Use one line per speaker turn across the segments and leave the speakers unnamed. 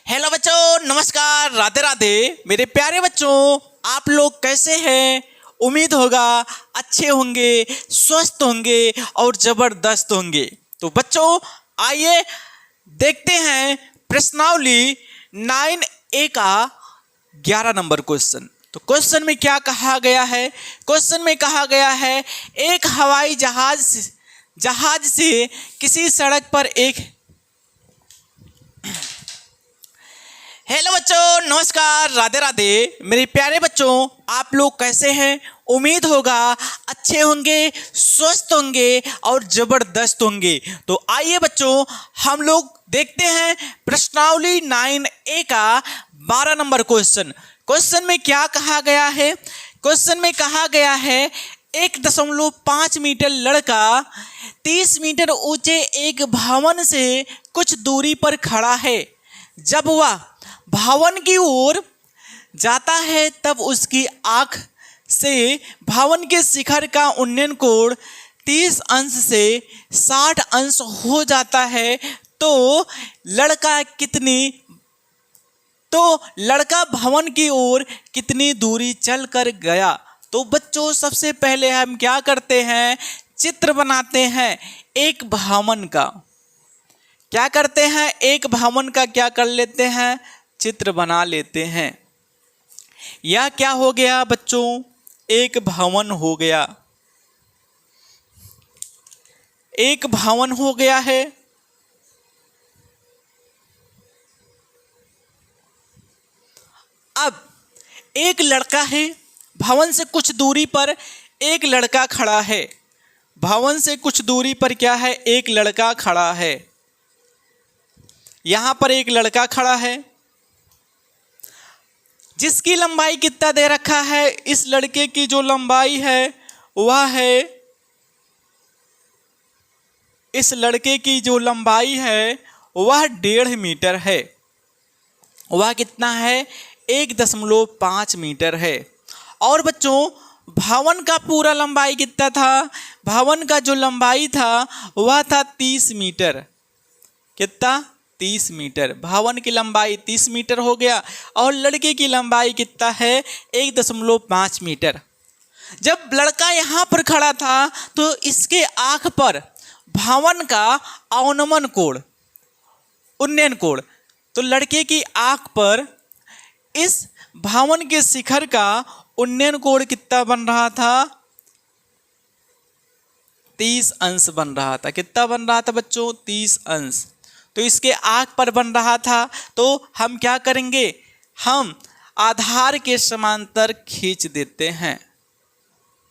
Hello बच्चों, नमस्कार, राधे राधे। मेरे प्यारे बच्चों, आप लोग कैसे हैं? उम्मीद होगा अच्छे होंगे, स्वस्थ होंगे और ज़बरदस्त होंगे। तो बच्चों आइए देखते हैं प्रश्नावली 9A का 11 नंबर क्वेश्चन। तो क्वेश्चन में क्या कहा गया है? क्वेश्चन में कहा गया है एक हवाई जहाज से किसी सड़क पर एक हेलो बच्चों, नमस्कार, राधे राधे। मेरे प्यारे बच्चों, आप लोग कैसे हैं? उम्मीद होगा अच्छे होंगे, स्वस्थ होंगे और ज़बरदस्त होंगे। तो आइए बच्चों, हम लोग देखते हैं प्रश्नावली 9A का 12 नंबर क्वेश्चन। क्वेश्चन में क्या कहा गया है? क्वेश्चन में कहा गया है 1.5 मीटर लड़का 30 मीटर ऊंचे एक भवन से कुछ दूरी पर खड़ा है। जब वह भवन की ओर जाता है तब उसकी आंख से भवन के शिखर का उन्नयन कोण 30 अंश से 60 अंश हो जाता है। तो लड़का भवन की ओर कितनी दूरी चल कर गया? तो बच्चों सबसे पहले हम क्या करते हैं? चित्र बनाते हैं एक भवन का। क्या करते हैं? एक भवन का क्या कर लेते हैं? चित्र बना लेते हैं। यह क्या हो गया बच्चों? एक भवन हो गया। एक भवन हो गया है। अब एक लड़का है, भवन से कुछ दूरी पर एक लड़का खड़ा है। भवन से कुछ दूरी पर क्या है? एक लड़का खड़ा है। यहां पर एक लड़का खड़ा है जिसकी लंबाई कितना दे रखा है? इस लड़के की जो लंबाई है वह है, इस लड़के की जो लंबाई है वह 1.5 मीटर है। वह कितना है? 1.5 मीटर है। और बच्चों भवन का पूरा लंबाई कितना था? भवन का जो लंबाई था वह था 30 मीटर। कितना? 30 मीटर। भवन की लंबाई 30 मीटर हो गया और लड़के की लंबाई कितना है? 1.5 मीटर। जब लड़का यहाँ पर खड़ा था तो इसके आंख पर भवन का अवनमन कोण, उन्नयन कोण, तो लड़के की आंख पर इस भवन के शिखर का उन्नयन कोण कितना बन रहा था? 30 अंश बन रहा था। कितना बन रहा था बच्चों? 30 अंश। तो इसके आंख पर बन रहा था। तो हम क्या करेंगे? हम आधार के समांतर खींच देते हैं।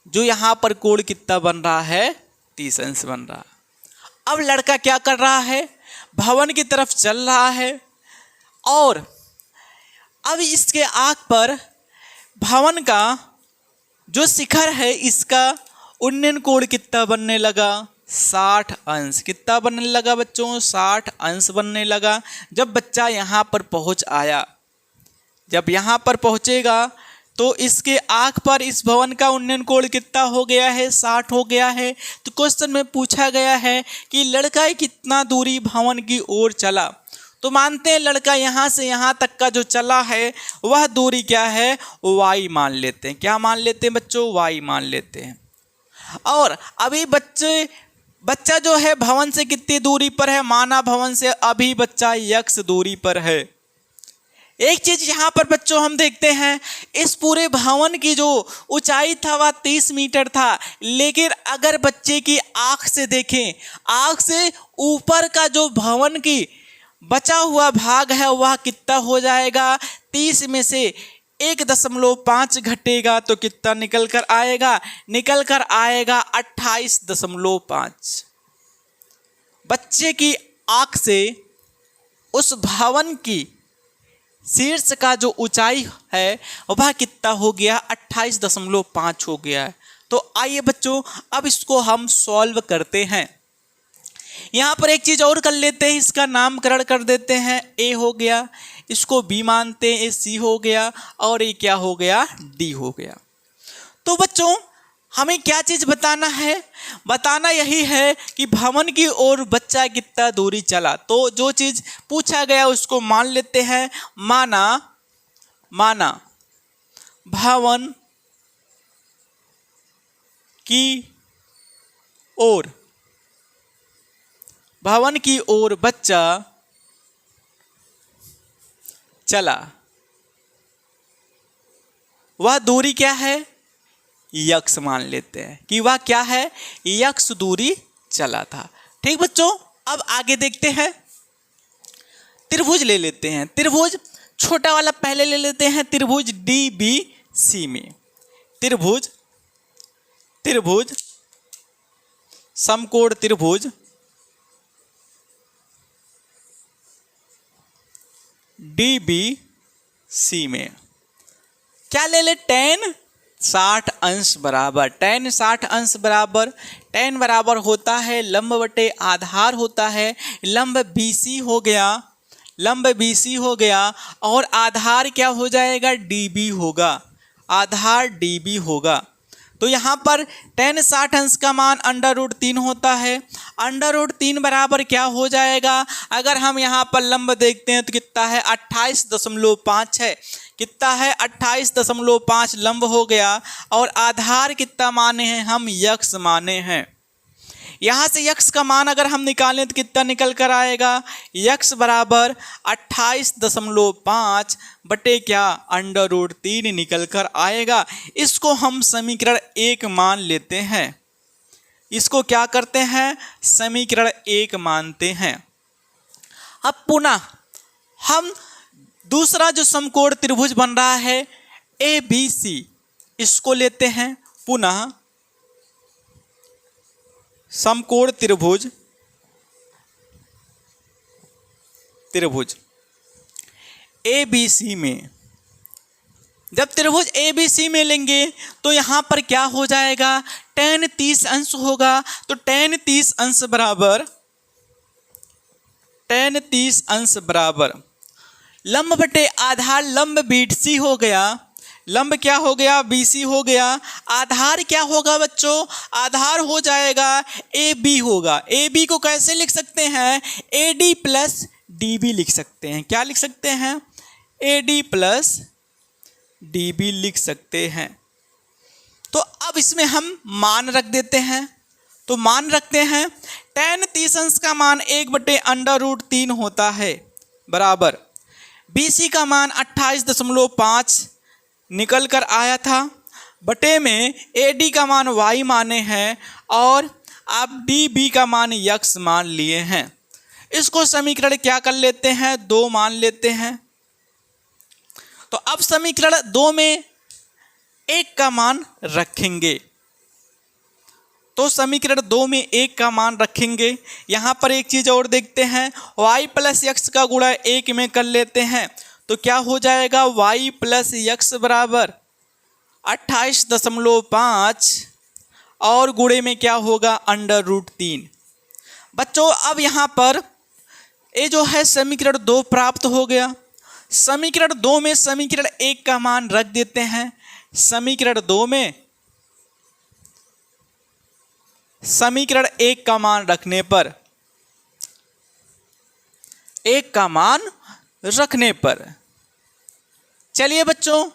जो यहाँ पर कोण कितना बन रहा है? 30 अंश बन रहा। अब लड़का क्या कर रहा है? भवन की तरफ चल रहा है और अब इसके आंख पर भवन का जो शिखर है इसका उन्नयन कोण कितना बनने लगा? 60 अंश। कितना बनने लगा बच्चों? 60 अंश बनने लगा। जब बच्चा यहाँ पर पहुँच आया, जब यहाँ पर पहुँचेगा तो इसके आंख पर इस भवन का उन्नयन कोण कितना हो गया है? 60 हो गया है। तो क्वेश्चन में पूछा गया है कि लड़का कितना दूरी भवन की ओर चला। तो मानते हैं लड़का यहाँ से यहाँ तक का जो चला है वह दूरी क्या है? y मान लेते हैं। क्या मान लेते हैं बच्चों? y मान लेते हैं। और अभी बच्चा जो है भवन से कितनी दूरी पर है? माना भवन से अभी बच्चा x दूरी पर है। एक चीज यहाँ पर बच्चों हम देखते हैं, इस पूरे भवन की जो ऊंचाई था वह 30 मीटर था। लेकिन अगर बच्चे की आंख से देखें, आंख से ऊपर का जो भवन की बचा हुआ भाग है वह कितना हो जाएगा? 30 में से 1.5 घटेगा तो कितना निकल कर आएगा? निकल कर आएगा 28.5। बच्चे की आंख से उस भवन की शीर्ष का जो ऊंचाई है वह कितना हो गया? 28.5 हो गया है। तो आइए बच्चों अब इसको हम सॉल्व करते हैं। यहाँ पर एक चीज और कर लेते हैं, इसका नामकरण कर देते हैं। ए हो गया, इसको बी मानते हैं, ए सी हो गया और ये क्या हो गया? डी हो गया। तो बच्चों हमें क्या चीज़ बताना है? बताना यही है कि भवन की ओर बच्चा कितना दूरी चला। तो जो चीज़ पूछा गया उसको मान लेते हैं। माना भवन की ओर बच्चा चला। वह दूरी क्या है? यक्स मान लेते हैं कि वह क्या है? यक्स दूरी चला था। ठीक बच्चों, अब आगे देखते हैं। त्रिभुज ले लेते हैं। त्रिभुज छोटा वाला पहले ले लेते हैं। त्रिभुज DBC में त्रिभुज समकोण त्रिभुज DBC में क्या ले ले? tan 60 अंश बराबर। tan 60 अंश बराबर, tan बराबर होता है लंब बटे आधार होता है। लंब BC हो गया और आधार क्या हो जाएगा? DB होगा। आधार DB होगा। तो यहाँ पर tan 60 अंश का मान √3 होता है। √3 बराबर क्या हो जाएगा? अगर हम यहाँ पर लंब देखते हैं तो कितना है? 28.5 है। कितना है? 28.5 लंब हो गया। और आधार कितना माने हैं? हम यक्स माने हैं। यहाँ से यक्स का मान अगर हम निकालें तो कितना निकल कर आएगा? यक्स बराबर 28.5 बटे क्या? √3 निकल कर आएगा। इसको हम समीकरण 1 मान लेते हैं। इसको क्या करते हैं? समीकरण 1 मानते हैं। अब पुनः हम दूसरा जो समकोण त्रिभुज बन रहा है ABC, इसको लेते हैं। पुनः समकोण त्रिभुज ABC में जब त्रिभुज ABC में लेंगे तो यहाँ पर क्या हो जाएगा? tan 30 अंश होगा। तो tan 30 अंश बराबर लंब बटे आधार, लंब BC हो गया। लंब क्या हो गया? BC हो गया। आधार क्या होगा बच्चों? आधार हो जाएगा AB होगा। AB को कैसे लिख सकते हैं? AD प्लस DB लिख सकते हैं। क्या लिख सकते हैं? AD प्लस DB लिख सकते हैं। तो अब इसमें हम मान रख देते हैं। तो मान रखते हैं tan 30 अंश का मान 1/√3 होता है बराबर BC का मान 28.5 निकल कर आया था बटे में AD का मान y माने हैं और आप DB का मान यक्स मान लिए हैं। इसको समीकरण क्या कर लेते हैं? 2 मान लेते हैं। तो अब समीकरण 2 में 1 का मान रखेंगे। तो समीकरण 2 में 1 का मान रखेंगे। यहाँ पर एक चीज़ और देखते हैं, y प्लस यक्स का गुणा 1 में कर लेते हैं तो क्या हो जाएगा? y प्लस यक्स बराबर 28.5 और गुणे में क्या होगा? √3। बच्चों अब यहाँ पर ये जो है समीकरण 2 प्राप्त हो गया। समीकरण 2 में समीकरण 1 का मान रख देते हैं। समीकरण 2 में समीकरण 1 का मान रखने पर 1 का मान रखने पर चलिए बच्चों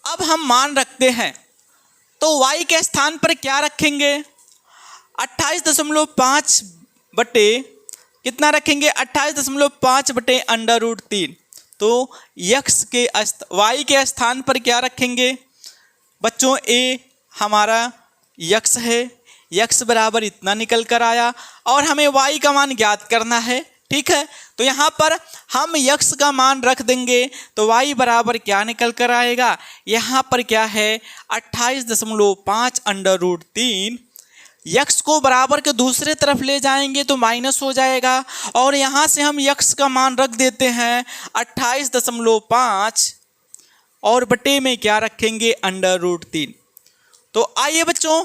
अब हम मान रखते हैं। तो y के स्थान पर क्या रखेंगे? 28.5 बटे कितना रखेंगे? 28.5 बटे √3। तो y के स्थान पर क्या रखेंगे बच्चों? a हमारा यक्स है। यक्स बराबर इतना निकल कर आया और हमें y का मान ज्ञात करना है। ठीक है, तो यहाँ पर हम यक्स का मान रख देंगे तो y बराबर क्या निकल कर आएगा? यहाँ पर क्या है? 28.5 √3। यक्स को बराबर के दूसरे तरफ ले जाएंगे तो माइनस हो जाएगा और यहाँ से हम यक्स का मान रख देते हैं 28.5 और बटे में क्या रखेंगे? √3। तो आइए बच्चों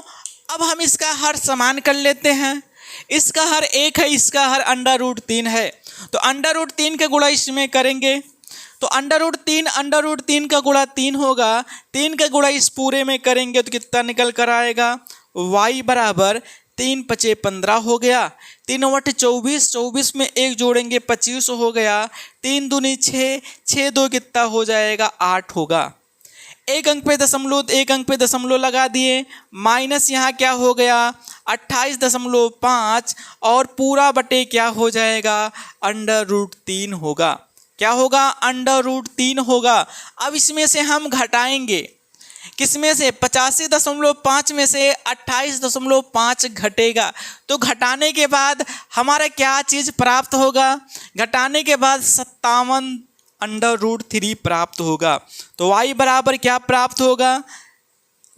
अब हम इसका हर समान कर लेते हैं। इसका हर 1 है, इसका हर √3 है। तो √3 का गुणा इसमें करेंगे तो अंडर रूट 3 का गुणा 3 होगा, 3 का गुणा इस पूरे में करेंगे तो कितना निकल कर आएगा, y बराबर 3 पचे 15 हो गया, 3 बटे 24, 24 में 1 जोड़ेंगे 25 हो गया, 3 दूनी 6, 6 दो कितना हो जाएगा 8 होगा। एक अंक पे दशमलव लगा दिए, माइनस यहाँ क्या हो गया 28.5 और पूरा बटे क्या हो जाएगा अंडर रूट 3 होगा। क्या होगा अंडर रूट 3 होगा। अब इसमें से हम घटाएंगे, किसमें से 85.5 में से 28.5 घटेगा, तो घटाने के बाद हमारा क्या चीज़ प्राप्त होगा, घटाने के बाद 57 अंडर रूट 3 प्राप्त होगा। तो y बराबर क्या प्राप्त होगा,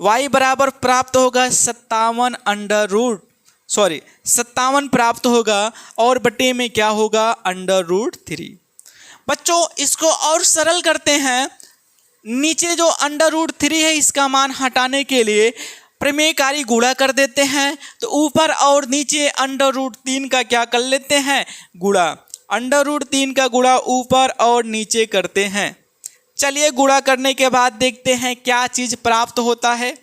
y बराबर प्राप्त होगा 57 प्राप्त होगा और बटे में क्या होगा अंडर रूट 3। बच्चों इसको और सरल करते हैं, नीचे जो अंडर रूट 3 है इसका मान हटाने के लिए प्रमेयकारी गुणा कर देते हैं, तो ऊपर और नीचे अंडर रूट 3 का क्या कर लेते हैं गुणा, अंडर रूट 3 का गुणा ऊपर और नीचे करते हैं। चलिए गुणा करने के बाद देखते हैं क्या चीज़ प्राप्त होता है।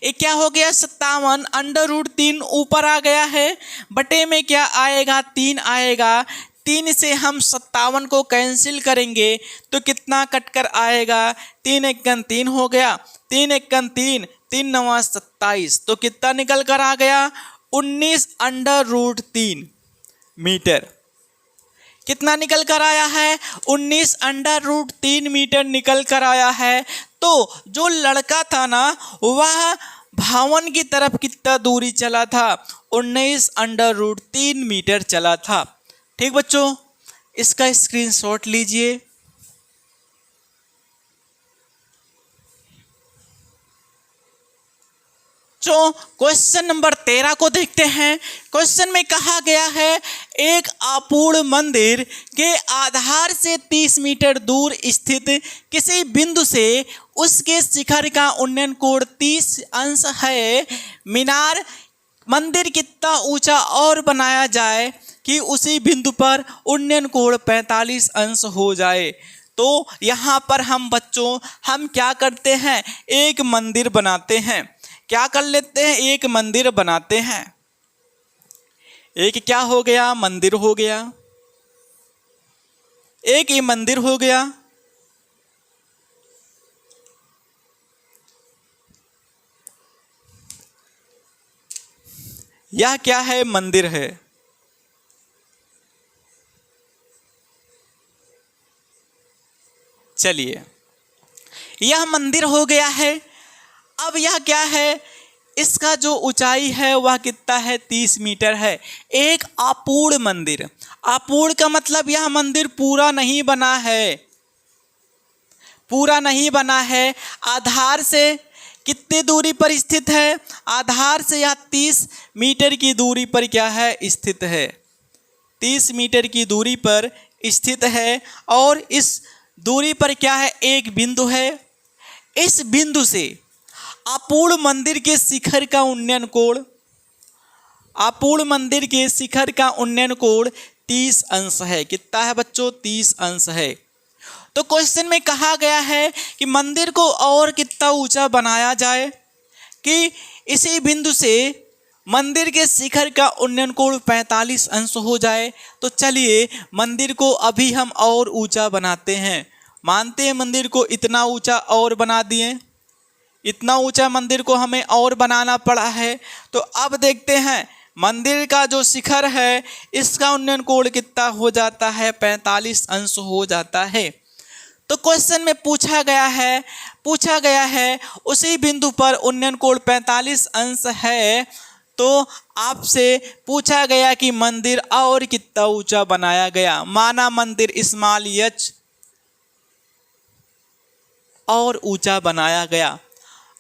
ये क्या हो गया 57, अंडर रूट 3 ऊपर आ गया है, बटे में क्या आएगा 3 आएगा, 3 से हम 57 को कैंसिल करेंगे तो कितना कट कर आएगा, 3 एकन 3 हो गया, 3 एकन 3, 3 नवा 27, तो कितना निकल कर आ गया 19 अंडर रूट 3 मीटर। कितना निकल कर आया है 19 अंडर रूट 3 मीटर निकल कर आया है। तो जो लड़का था ना वह भवन की तरफ कितना दूरी चला था, 19 अंडर रूट 3 मीटर चला था। ठीक बच्चों, इसका स्क्रीनशॉट लीजिए। जो क्वेश्चन नंबर 13 को देखते हैं। क्वेश्चन में कहा गया है एक अपूर्ण मंदिर के आधार से 30 मीटर दूर स्थित किसी बिंदु से उसके शिखर का उन्नयन कोण 30 अंश है। मीनार मंदिर कितना ऊंचा और बनाया जाए कि उसी बिंदु पर उन्नयन कोण 45 अंश हो जाए। तो यहाँ पर हम बच्चों हम क्या करते हैं, एक मंदिर बनाते हैं। क्या कर लेते हैं, एक मंदिर बनाते हैं। एक क्या हो गया मंदिर हो गया, एक ये मंदिर हो गया। यह क्या है मंदिर है। चलिए यह मंदिर हो गया है। अब यह क्या है, इसका जो ऊंचाई है वह कितना है 30 मीटर है। एक अपूर्ण मंदिर, अपूर्ण का मतलब यह मंदिर पूरा नहीं बना है, पूरा नहीं बना है। आधार से कितनी दूरी पर स्थित है, आधार से यह 30 मीटर की दूरी पर क्या है स्थित है, 30 मीटर की दूरी पर स्थित है। और इस दूरी पर क्या है एक बिंदु है। इस बिंदु से अपूर्ण मंदिर के शिखर का उन्नयन कोण, अपूर्ण मंदिर के शिखर का उन्नयन कोण 30 अंश है। कितना है बच्चों 30 अंश है। तो क्वेश्चन में कहा गया है कि मंदिर को और कितना ऊंचा बनाया जाए कि इसी बिंदु से मंदिर के शिखर का उन्नयन कोण 45 अंश हो जाए। तो चलिए मंदिर को अभी हम और ऊंचा बनाते हैं। मानते हैं मंदिर को इतना ऊंचा और बना दिए, इतना ऊंचा मंदिर को हमें और बनाना पड़ा है। तो अब देखते हैं मंदिर का जो शिखर है इसका उन्नयन कोण कितना हो जाता है 45 अंश हो जाता है। तो क्वेश्चन में पूछा गया है उसी बिंदु पर उन्नयन कोण 45 अंश है। तो आपसे पूछा गया कि मंदिर और कितना ऊंचा बनाया गया। माना मंदिर स्मॉल h और ऊंचा बनाया गया।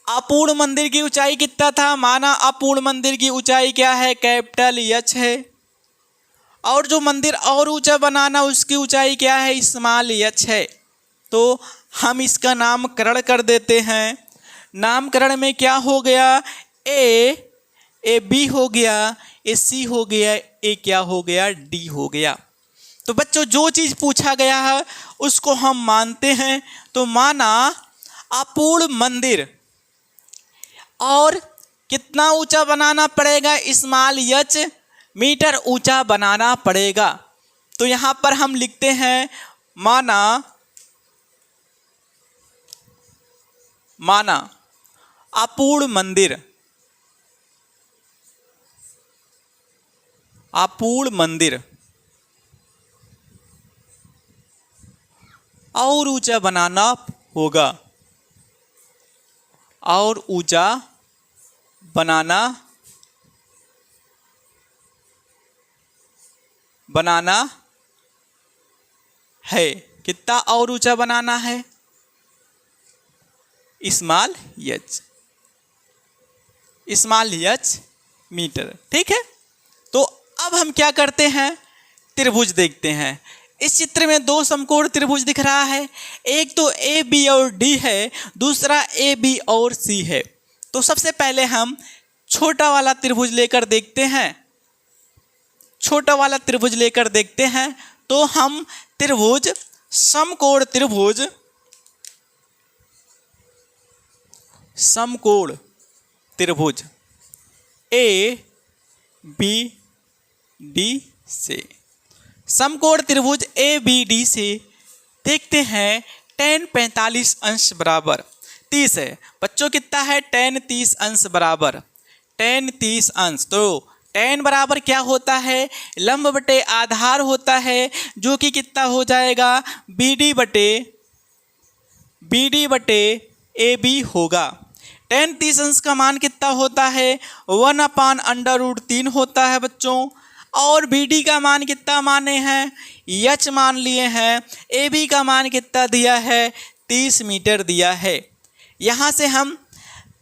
अपूर्ण मंदिर की ऊंचाई कितना था, माना अपूर्ण मंदिर की ऊंचाई क्या है कैपिटल H है। और जो मंदिर और ऊंचा बनाना उसकी ऊंचाई क्या है स्मॉल h है। तो हम इसका नामकरण कर देते हैं। नामकरण में क्या हो गया ए बी हो गया, ए सी हो गया, ए क्या हो गया डी हो गया। तो बच्चों जो चीज़ पूछा गया है उसको हम मानते हैं। तो माना अपूर्ण मंदिर, और कितना ऊंचा बनाना पड़ेगा, स्मॉल एच मीटर ऊंचा बनाना पड़ेगा। तो यहाँ पर हम लिखते हैं माना अपूर्ण मंदिर और ऊंचा बनाना होगा, और ऊंचा बनाना है। कितना और ऊंचा बनाना है, स्मॉल एच मीटर। ठीक है, तो अब हम क्या करते हैं, त्रिभुज देखते हैं। इस चित्र में दो समकोण त्रिभुज दिख रहा है, एक तो ए बी और डी है, दूसरा ए बी और सी है। तो सबसे पहले हम छोटा वाला त्रिभुज लेकर देखते हैं। छोटा वाला त्रिभुज लेकर देखते हैं तो हम त्रिभुज समकोण त्रिभुज ए बी डी से, समकोण त्रिभुज ए बी डी से देखते हैं tan 45 अंश बराबर 30 है। बच्चों कितना है, tan 30 अंश बराबर tan 30 अंश। तो tan बराबर क्या होता है, लंब बटे आधार होता है, जो कि कितना हो जाएगा, BD बटे AB होगा। tan 30 अंश का मान कितना होता है, 1/√3 होता है बच्चों। और BD का मान कितना माने हैं, H मान लिए हैं। AB का मान कितना दिया है, 30 मीटर दिया है। यहाँ से हम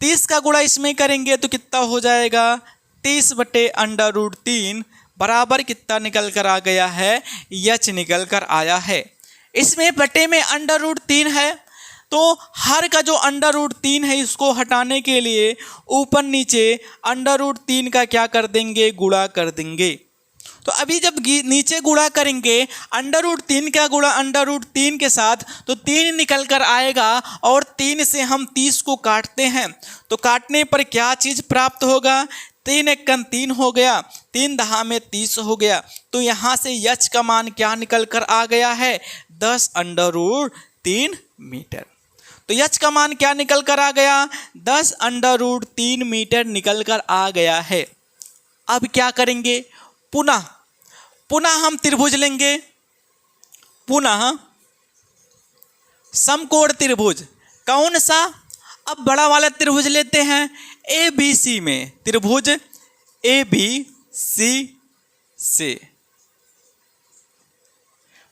30 का गुणा इसमें करेंगे तो कितना हो जाएगा, 30/√3 बराबर कितना निकल कर आ गया है, H निकल कर आया है। इसमें बटे में √3 है, तो हर का जो √3 है इसको हटाने के लिए ऊपर नीचे √3 का क्या कर देंगे, गुणा कर देंगे। तो अभी जब नीचे गुणा करेंगे √3 का गुणा √3 के साथ, तो 3 निकल कर आएगा, और 3 से हम 30 को काटते हैं। तो काटने पर क्या चीज़ प्राप्त होगा, 3 एकम 3 हो गया, 3 दहा में 30 हो गया। तो यहाँ से H का मान क्या निकल कर आ गया है, 10√3 मीटर। तो H का मान क्या निकल कर आ गया, 10√3 मीटर निकल कर आ गया है। अब क्या करेंगे, पुनः हम त्रिभुज लेंगे, पुनः समकोण त्रिभुज। कौन सा, अब बड़ा वाला त्रिभुज लेते हैं, ABC में, त्रिभुज ABC से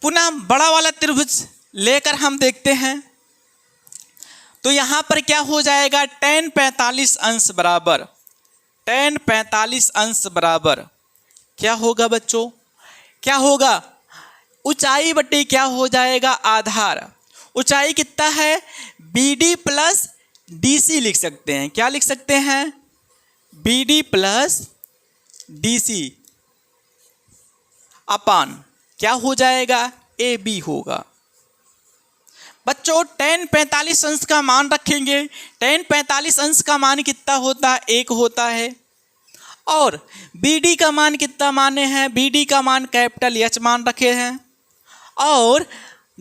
पुनः बड़ा वाला त्रिभुज लेकर हम देखते हैं। तो यहाँ पर क्या हो जाएगा, tan 45 अंश बराबर tan 45 अंश बराबर क्या होगा बच्चों, क्या होगा, ऊंचाई बटे क्या हो जाएगा, आधार। ऊंचाई कितना है, BD प्लस DC लिख सकते हैं। क्या लिख सकते हैं, BD प्लस DC अपान क्या हो जाएगा, AB होगा। बच्चों tan 45 अंश का मान रखेंगे, tan 45 अंश का मान कितना होता है, 1 होता है। और BD का मान कितना माने हैं, BD का मान कैपिटल H मान रखे हैं। और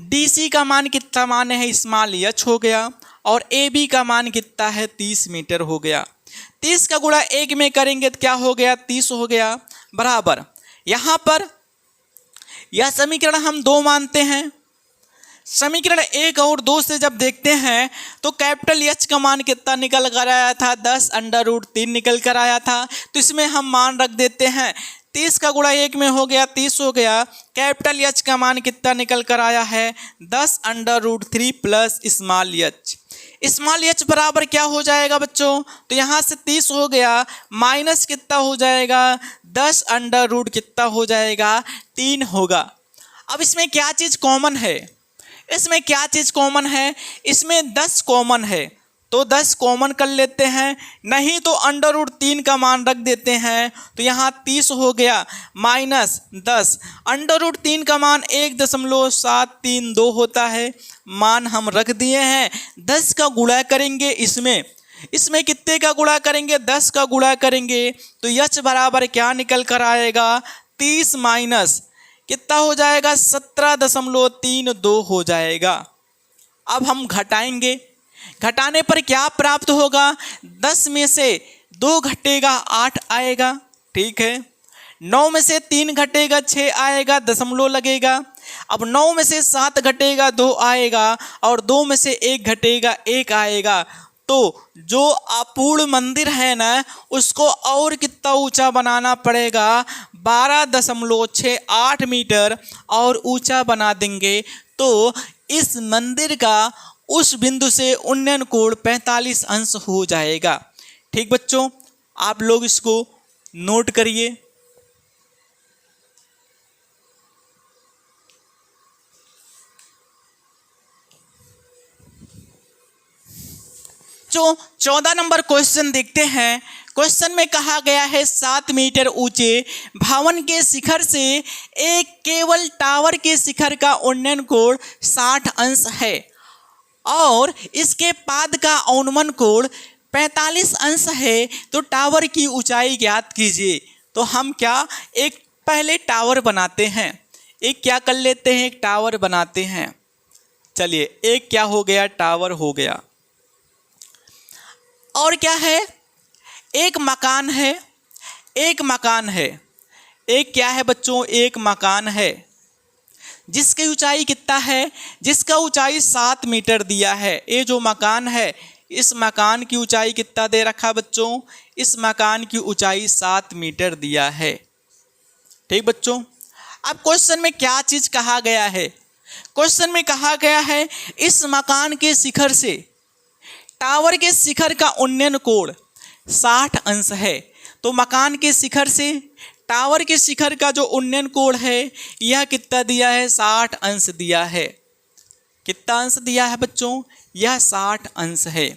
DC का मान कितना माने हैं, स्मॉल h हो गया। और AB का मान कितना है, 30 मीटर हो गया। 30 का गुणा 1 में करेंगे तो क्या हो गया, 30 हो गया, बराबर। यहाँ पर यह समीकरण हम 2 मानते हैं। समीकरण 1 और 2 से जब देखते हैं तो कैपिटल H का मान कितना निकल कर आया था, 10√3 निकल कर आया था। तो इसमें हम मान रख देते हैं, 30 का गुणा 1 में हो गया, 30 हो गया। कैपिटल H का मान कितना निकल कर आया है, 10√3 plus small h। Small h बराबर क्या हो जाएगा बच्चों, तो यहाँ से 30 हो गया, माइनस कितना हो जाएगा, 10 कितना हो जाएगा, 3 होगा। अब इसमें क्या चीज़ कॉमन है, इसमें क्या चीज़ कॉमन है, इसमें 10 कॉमन है। तो 10 कॉमन कर लेते हैं, नहीं तो √3 का मान रख देते हैं, तो यहाँ 30 हो गया माइनस 10। √3 का मान 1.732 होता है, मान हम रख दिए हैं। 10 का गुणा करेंगे इसमें कितने का गुणा करेंगे, 10 का गुणा करेंगे, तो h बराबर क्या निकल कर आएगा, 30 माइनस कितना हो जाएगा, 17.32 हो जाएगा। अब हम घटाएंगे, घटाने पर क्या प्राप्त होगा, 10 में से 2 घटेगा 8 आएगा, ठीक है। 9 में से 3 घटेगा 6 आएगा, दशमलव लगेगा। अब 9 में से 7 घटेगा 2 आएगा, और 2 में से 1 घटेगा 1 आएगा। तो जो अपूर्ण मंदिर है ना, उसको और कितना ऊंचा बनाना पड़ेगा, 12.68 मीटर और ऊंचा बना देंगे। तो इस मंदिर का उस बिंदु से उन्नयन कोण 45 अंश हो जाएगा। ठीक बच्चों, आप लोग इसको नोट करिए। जो 14 नंबर क्वेश्चन देखते हैं। क्वेश्चन में कहा गया है 7 मीटर ऊंचे भवन के शिखर से एक केवल टावर के शिखर का उन्नयन कोण 60 अंश है और इसके पाद का अवनमन कोण 45 अंश है, तो टावर की ऊंचाई ज्ञात कीजिए। तो हम क्या एक पहले टावर बनाते हैं, एक क्या कर लेते हैं, एक टावर बनाते हैं। चलिए, एक क्या हो गया, टावर हो गया। और क्या है, एक मकान है, एक मकान है, एक क्या है बच्चों, एक मकान है जिसकी ऊंचाई कितना है, जिसका ऊंचाई 7 मीटर दिया है। ये जो मकान है, इस मकान की ऊंचाई कितना दे रखा बच्चों, इस मकान की ऊंचाई 7 मीटर दिया है। ठीक बच्चों, अब क्वेश्चन में क्या चीज कहा गया है, क्वेश्चन में कहा गया है इस मकान के शिखर से टावर के शिखर का उन्नयन कोण 60 अंश है। तो मकान के शिखर से टावर के शिखर का जो उन्नयन कोण है, यह कितना दिया है, 60 अंश दिया है। कितना अंश दिया है बच्चों, यह 60 अंश है।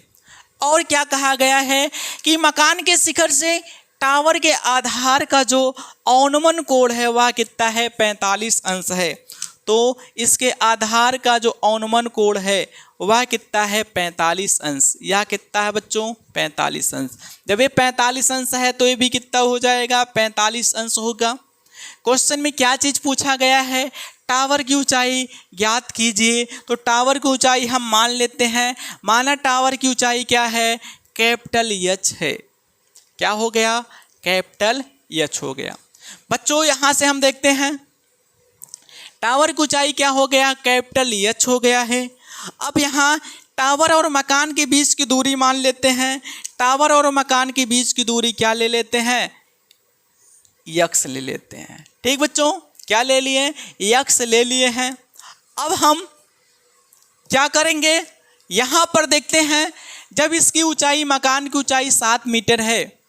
और क्या कहा गया है कि मकान के शिखर से टावर के आधार का जो अवनमन कोण है, वह कितना है, 45 अंश है। तो इसके आधार का जो अवनमन कोण है, वह कितना है, 45 अंश। यह कितना है बच्चों, 45 अंश। जब ये 45 अंश है तो ये भी कितना हो जाएगा, 45 अंश होगा। क्वेश्चन में क्या चीज पूछा गया है, टावर की ऊंचाई ज्ञात कीजिए। तो टावर की ऊंचाई हम मान लेते हैं, माना टावर की ऊंचाई क्या है, कैपिटल एच है। क्या हो गया, कैपिटल एच हो गया। बच्चों यहां से हम देखते हैं टावर की ऊंचाई क्या हो गया, कैपिटल एच हो गया है। अब यहाँ टावर और मकान के बीच की दूरी मान लेते हैं। टावर और मकान के बीच की दूरी क्या ले लेते हैं, यक्स ले लेते हैं। ठीक बच्चों, क्या ले लिए, यक्स ले लिए हैं। अब हम क्या करेंगे, यहाँ पर देखते हैं जब इसकी ऊंचाई, मकान की ऊंचाई 7 मीटर है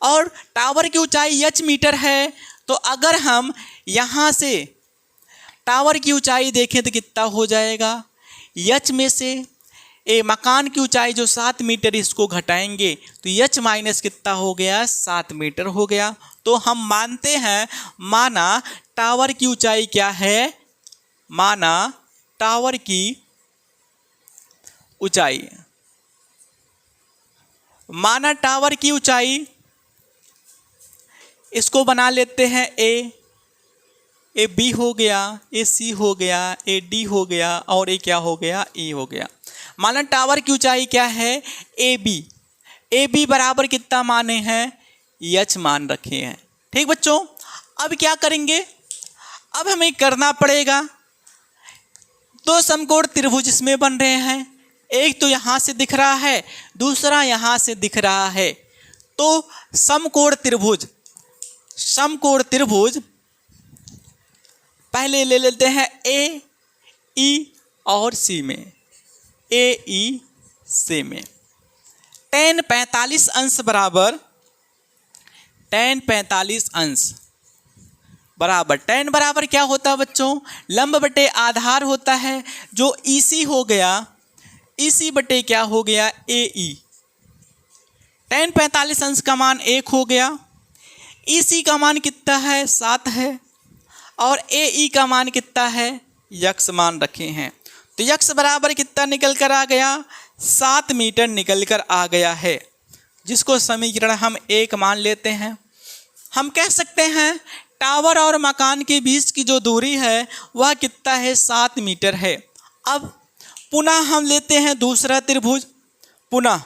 और टावर की ऊंचाई h मीटर है, तो अगर हम यहाँ से टावर की ऊंचाई देखें तो कितना हो जाएगा, h में से मकान की ऊंचाई जो 7 मीटर, इसको घटाएंगे तो h माइनस कितना हो गया, 7 मीटर हो गया। तो हम मानते हैं, माना टावर की ऊंचाई क्या है, माना टावर की ऊंचाई, माना टावर की ऊंचाई, इसको बना लेते हैं ए बी हो गया, ए सी हो गया, ए डी हो गया और ए क्या हो गया, ई हो गया। माना टावर की ऊंचाई क्या है, ए बी बराबर कितना माने हैं, एच मान रखे हैं। ठीक बच्चों, अब क्या करेंगे, अब हमें करना पड़ेगा, दो समकोण त्रिभुज इसमें बन रहे हैं, एक तो यहाँ से दिख रहा है, दूसरा यहाँ से दिख रहा है। तो समकोण त्रिभुज पहले ले लेते हैं ए ई और सी में, ए ई सी में tan 45 अंश बराबर, tan 45 अंश बराबर, tan बराबर क्या होता है बच्चों, लंब बटे आधार होता है। जो EC हो गया, EC बटे क्या हो गया AE। tan 45 अंश का मान 1 हो गया, EC का मान कितना है 7 है, और AE का मान कितना है यक्स मान रखे हैं। तो यक्स बराबर कितना निकल कर आ गया 7 मीटर निकल कर आ गया है, जिसको समीकरण हम 1 मान लेते हैं। हम कह सकते हैं टावर और मकान के बीच की जो दूरी है वह कितना है 7 मीटर है। अब पुनः हम लेते हैं दूसरा त्रिभुज, पुनः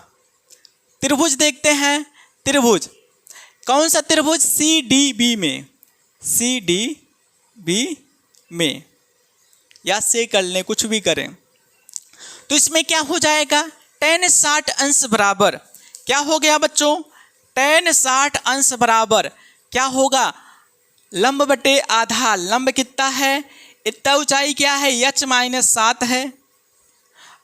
त्रिभुज देखते हैं। त्रिभुज कौन सा त्रिभुज CDB में, CDB में, या से कर लें कुछ भी करें। तो इसमें क्या हो जाएगा tan 60 अंश बराबर क्या हो गया बच्चों, tan 60 अंश बराबर क्या होगा लंब बटे आधार। लंब कितना है, इतना ऊंचाई क्या है h-7 है,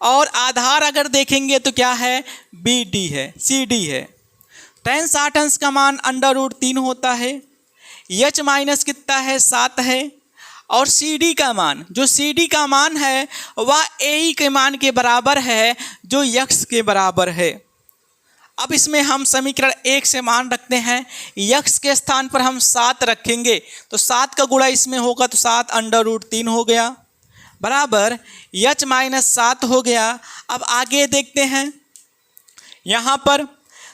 और आधार अगर देखेंगे तो क्या है BD है, CD है। tan 60 अंश का मान √3 होता है, h माइनस कितना है 7 है, और CD का मान, जो CD का मान है वह AE के मान के बराबर है जो यक्स के बराबर है। अब इसमें हम समीकरण 1 से मान रखते हैं, यक्स के स्थान पर हम 7 रखेंगे तो 7 का गुणा इसमें होगा तो 7 √3 हो गया बराबर h-7 हो गया। अब आगे देखते हैं यहाँ पर,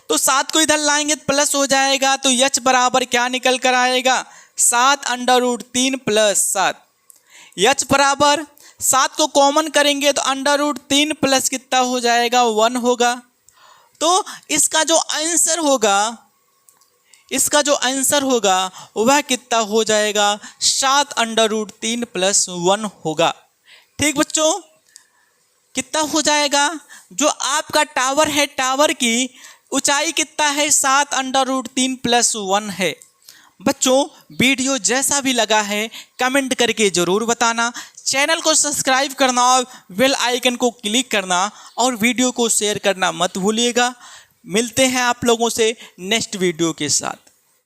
तो 7 को इधर लाएंगे तो प्लस हो जाएगा, तो h बराबर क्या निकल कर आएगा 7 √3 प्लस 7। h बराबर 7 को कॉमन करेंगे तो √3 प्लस कितना हो जाएगा 1 होगा। तो इसका जो आंसर होगा वह कितना हो जाएगा 7 √3 प्लस 1 होगा। ठीक बच्चों, कितना हो जाएगा, जो आपका टावर है टावर की ऊंचाई कितना है 7 √3 प्लस 1 है। बच्चों वीडियो जैसा भी लगा है कमेंट करके ज़रूर बताना, चैनल को सब्सक्राइब करना और बेल आइकन को क्लिक करना, और वीडियो को शेयर करना मत भूलिएगा। मिलते हैं आप लोगों से नेक्स्ट वीडियो के साथ।